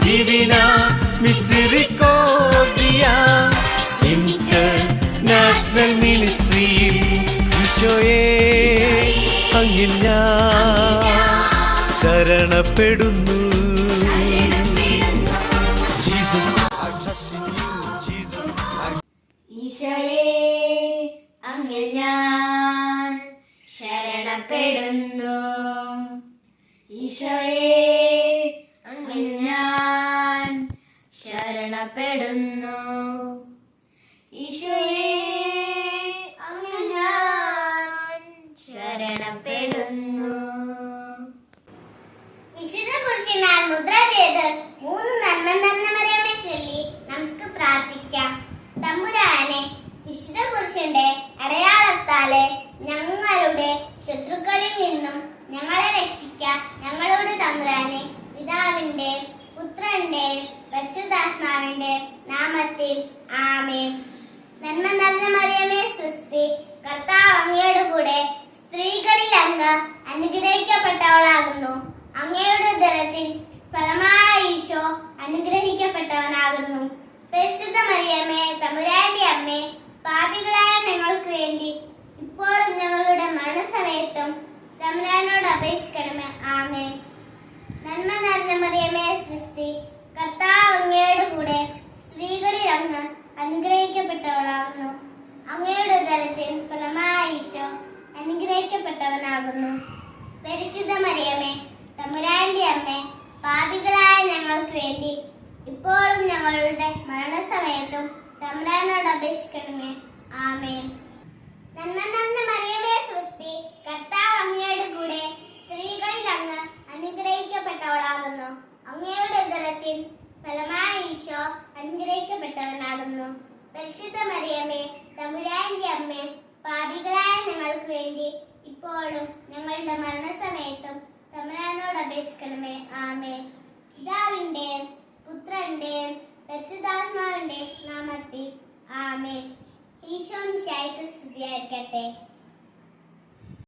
Divina Misericordia International Ministry ഈശോയെ അങ്ങിൽ ഞാൻ ശരണപ്പെടുന്നു. ഈശോയെ അങ്ങിൽ ഞാൻ ശരണപ്പെടുന്നു. ഈശോയെ അങ്ങിൽ ഞാൻ ശരണപ്പെടുന്നു. ഈശോയെ അങ്ങിൽ ഞാൻ ശരണപ്പെടുന്നു. വിശുദ്ധ കുരിശിനാൽ മുദ്ര ചെയ്ത് 3 നന്മ നിറഞ്ഞ മറിയമേ ചൊല്ലി നമുക്ക് പ്രാർത്ഥിക്കാം. തമ്പുരാനെ, വിശുദ്ധ കുരിശിന്റെ അടയാളത്താലെ ഞങ്ങളുടെ ശത്രുക്കളിൽ നിന്നും ഞങ്ങളെ രക്ഷിക്കാം. ഞങ്ങളുടെ തമ്പുരാനെ, പിതാവിന്റെയും പുത്രന്റെയും പരിശുദ്ധാത്മാവിന്റെ നാമത്തിൽ ആമേൻ. നന്മ നിറഞ്ഞ മറിയമേ സ്വസ്തി, കർത്താവ് അങ്ങയുടെ കൂടെ സ്ത്രീകളിൽ അങ്ങ് അനുഗ്രഹിക്കപ്പെട്ടവളാകുന്നു. അങ്ങയുടെ ഉദരത്തിൻ ഫലമായ ഈശോ അനുഗ്രഹിക്കപ്പെട്ടവനാകുന്നു. പരിശുദ്ധ മറിയമേ, തമ്പുരാന്റെ അമ്മേ, പാപികളായ ഞങ്ങൾക്ക് വേണ്ടി ഇപ്പോഴും ഞങ്ങളുടെ മരണസമയത്തും തമ്പുരാനോട് അപേക്ഷിക്കണമേ. ആമേൻ. നന്മ നിറഞ്ഞ മറിയമേ സ്വസ്തി, കർത്താവ് അങ്ങയുടെ കൂടെ സ്ത്രീകളിൽ അങ്ങ് അനുഗ്രഹിക്കപ്പെട്ടവളാകുന്നു. അങ്ങയുടെ ഉദരത്തിൻ ഫലമായ ഈശോ അനുഗ്രഹിക്കപ്പെട്ടവനാകുന്നു. പരിശുദ്ധ മറിയമേ, തമ്പുരാന്റെ അമ്മേ, പാപികളായ ഞങ്ങൾക്ക് വേണ്ടി ഇപ്പോഴും ഞങ്ങളുടെ മരണസമയത്തും തമ്പുരാനോട് അപേക്ഷിക്കണമേ. ആമേൻ. നന്മ നിറഞ്ഞ മറിയമേ സ്വസ്തി, കർത്താവ് അങ്ങയുടെ കൂടെ സ്ത്രീകളിൽ അങ്ങ് അനുഗ്രഹിക്കപ്പെട്ടവളാകുന്നു. അങ്ങയുടെ ഉദരത്തിൻ ഫലമായ ഈശോ അനുഗ്രഹിക്കപ്പെട്ടവനാകുന്നു. പരിശുദ്ധ മറിയമേ, തമ്പുരാന്റെ അമ്മേ, പാപികളായ ഞങ്ങൾക്ക് വേണ്ടി ഇപ്പോഴും ഞങ്ങളുടെ മരണസമയത്തും തമ്പുരാനോട് അപേക്ഷിക്കണമേ. ആമേൻ. പിതാവിന്റെയും പുത്രന്റെയും പരിശുദ്ധാത്മാവിന്റെ നാമത്തിൽ ആമേൻ. ഈശോ മിശിഹായ്ക്ക് സ്തുതിയായിരിക്കട്ടെ.